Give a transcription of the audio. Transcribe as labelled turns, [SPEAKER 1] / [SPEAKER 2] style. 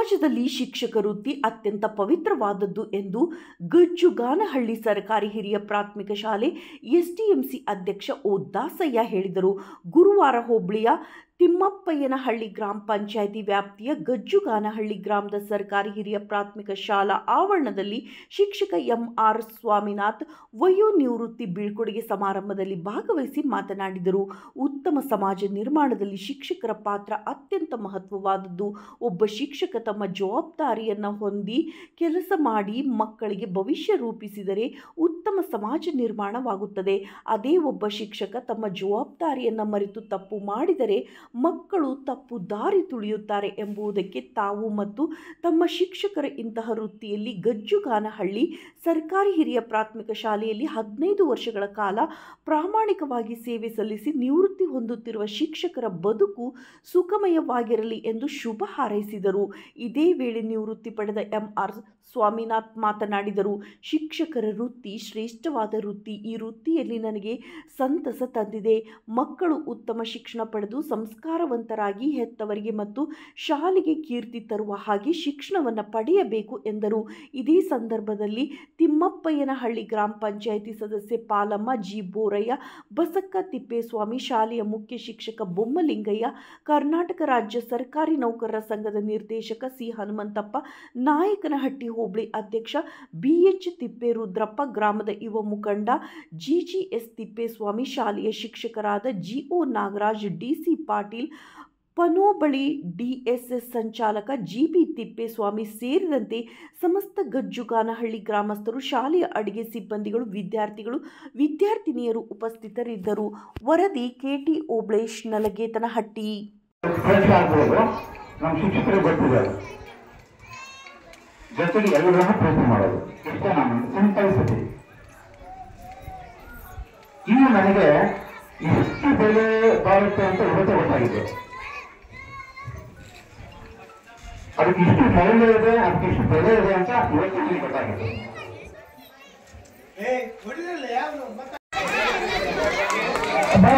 [SPEAKER 1] ಸಮಾಜದಲ್ಲಿ ಶಿಕ್ಷಕ ವೃತ್ತಿ ಅತ್ಯಂತ ಪವಿತ್ರವಾದದ್ದು ಎಂದು ಗಜ್ಜುಗಾನಹಳ್ಳಿ ಸರ್ಕಾರಿ ಹಿರಿಯ ಪ್ರಾಥಮಿಕ ಶಾಲೆ ಎಸ್ಡಿಎಂಸಿ ಅಧ್ಯಕ್ಷ ಓ ದಾಸಯ್ಯ ಹೇಳಿದರು. ಗುರುವಾರ ಹೋಬಳಿಯ ತಿಮ್ಮಪ್ಪಯ್ಯನಹಳ್ಳಿ ಗ್ರಾಮ ಪಂಚಾಯಿತಿ ವ್ಯಾಪ್ತಿಯ ಗಜ್ಜುಗಾನಹಳ್ಳಿ ಗ್ರಾಮದ ಸರ್ಕಾರಿ ಹಿರಿಯ ಪ್ರಾಥಮಿಕ ಶಾಲಾ ಆವರಣದಲ್ಲಿ ಶಿಕ್ಷಕ ಎಂಆರ್ ಸ್ವಾಮಿನಾಥ್ ವಯೋನಿವೃತ್ತಿ ಬೀಳ್ಕೊಡುಗೆ ಸಮಾರಂಭದಲ್ಲಿ ಭಾಗವಹಿಸಿ ಮಾತನಾಡಿದರು. ಉತ್ತಮ ಸಮಾಜ ನಿರ್ಮಾಣದಲ್ಲಿ ಶಿಕ್ಷಕರ ಪಾತ್ರ ಅತ್ಯಂತ ಮಹತ್ವವಾದದ್ದು. ಒಬ್ಬ ಶಿಕ್ಷಕ ತಮ್ಮ ಜವಾಬ್ದಾರಿಯನ್ನು ಹೊಂದಿ ಕೆಲಸ ಮಾಡಿ ಮಕ್ಕಳಿಗೆ ಭವಿಷ್ಯ ರೂಪಿಸಿದರೆ ಉತ್ತಮ ಸಮಾಜ ನಿರ್ಮಾಣವಾಗುತ್ತದೆ. ಅದೇ ಒಬ್ಬ ಶಿಕ್ಷಕ ತಮ್ಮ ಜವಾಬ್ದಾರಿಯನ್ನು ಮರೆತು ತಪ್ಪು ಮಾಡಿದರೆ ಮಕ್ಕಳು ತಪ್ಪು ದಾರಿ ತುಳಿಯುತ್ತಾರೆ ಎಂಬುದಕ್ಕೆ ತಾವು ಮತ್ತು ತಮ್ಮ ಶಿಕ್ಷಕರ ಇಂತಹ ವೃತ್ತಿಯಲ್ಲಿ ಗಜ್ಜುಗಾನಹಳ್ಳಿ ಸರ್ಕಾರಿ ಹಿರಿಯ ಪ್ರಾಥಮಿಕ ಶಾಲೆಯಲ್ಲಿ 15 ವರ್ಷಗಳ ಕಾಲ ಪ್ರಾಮಾಣಿಕವಾಗಿ ಸೇವೆ ಸಲ್ಲಿಸಿ ನಿವೃತ್ತಿ ಹೊಂದುತ್ತಿರುವ ಶಿಕ್ಷಕರ ಬದುಕು ಸುಖಮಯವಾಗಿರಲಿ ಎಂದು ಶುಭ ಹಾರೈಸಿದರು. ಇದೇ ವೇಳೆ ನಿವೃತ್ತಿ ಪಡೆದ ಎಂಆರ್ ಸ್ವಾಮಿನಾಥ್ ಮಾತನಾಡಿದರು. ಶಿಕ್ಷಕರ ವೃತ್ತಿ ಶ್ರೇಷ್ಠವಾದ ವೃತ್ತಿ. ಈ ವೃತ್ತಿಯಲ್ಲಿ ನನಗೆ ಸಂತಸ ತಂದಿದೆ. ಮಕ್ಕಳು ಉತ್ತಮ ಶಿಕ್ಷಣ ಪಡೆದು ಸಂಸ್ಕಾರವಂತರಾಗಿ ಹೆತ್ತವರಿಗೆ ಮತ್ತು ಶಾಲೆಗೆ ಕೀರ್ತಿ ತರುವ ಹಾಗೆ ಶಿಕ್ಷಣವನ್ನು ಪಡೆಯಬೇಕು ಎಂದರು. ಇದೇ ಸಂದರ್ಭದಲ್ಲಿ ತಿಮ್ಮಪ್ಪಯ್ಯನಹಳ್ಳಿ ಗ್ರಾಮ ಪಂಚಾಯಿತಿ ಸದಸ್ಯೆ ಪಾಲಮ್ಮ ಜಿ ಬೋರಯ್ಯ, ಬಸಕ್ಕ ತಿಪ್ಪೇಸ್ವಾಮಿ, ಶಾಲೆಯ ಮುಖ್ಯ ಶಿಕ್ಷಕ ಬೊಮ್ಮಲಿಂಗಯ್ಯ, ಕರ್ನಾಟಕ ರಾಜ್ಯ ಸರ್ಕಾರಿ ನೌಕರರ ಸಂಘದ ನಿರ್ದೇಶಕ ಸಿ ಹನುಮಂತಪ್ಪ, ನಾಯಕನಹಟ್ಟಿ ಹೋಬಳಿ ಅಧ್ಯಕ್ಷ ಬಿಎಚ್ ತಿಪ್ಪೇರುದ್ರಪ್ಪ, ಗ್ರಾಮದ ಯುವ ಮುಖಂಡ ಜಿಜಿಎಸ್ ತಿಪ್ಪೇಸ್ವಾಮಿ, ಶಾಲೆಯ ಶಿಕ್ಷಕರಾದ ಜಿಒ ನಾಗರಾಜ್, ಡಿಸಿ ಪಾಟೀಲ್, ಪನೋಬಳಿ ಡಿಎಸ್ಎಸ್ ಸಂಚಾಲಕ ಜಿಬಿ ತಿಪ್ಪೇಸ್ವಾಮಿ ಸೇರಿದಂತೆ ಸಮಸ್ತ ಗಜ್ಜುಗಾನಹಳ್ಳಿ ಗ್ರಾಮಸ್ಥರು, ಶಾಲೆಯ ಅಡುಗೆ ಸಿಬ್ಬಂದಿಗಳು, ವಿದ್ಯಾರ್ಥಿಗಳು, ವಿದ್ಯಾರ್ಥಿನಿಯರು ಉಪಸ್ಥಿತರಿದ್ದರು. ವರದಿ ಕೆಟಿ ಓಬಳೇಶ್, ನಲಗೇತನಹಟ್ಟಿ.
[SPEAKER 2] ಜೊತೆಗೆ ಎಲ್ಲರನ್ನು ಪ್ರಯತ್ನ ಮಾಡೋದು ಇಷ್ಟೇ. ನಾನು ಸಿಂಪಲ್ ಸತಿ ಇನ್ನು ನನಗೆ ಎಷ್ಟು ಬೆಲೆ ಬಾಳುತ್ತೆ ಅಂತ ಇವತ್ತೇ ಗೊತ್ತಾಗಿದೆ. ಅದಕ್ಕೆ ಇಷ್ಟು ಮೌಲ್ಯ ಇದೆ, ಅದಕ್ಕೆ ಇಷ್ಟು ಬೆಲೆ ಇದೆ ಅಂತ ಇವತ್ತು ನನಗೆ ಗೊತ್ತಾಗಿದೆ. ಬಹಳ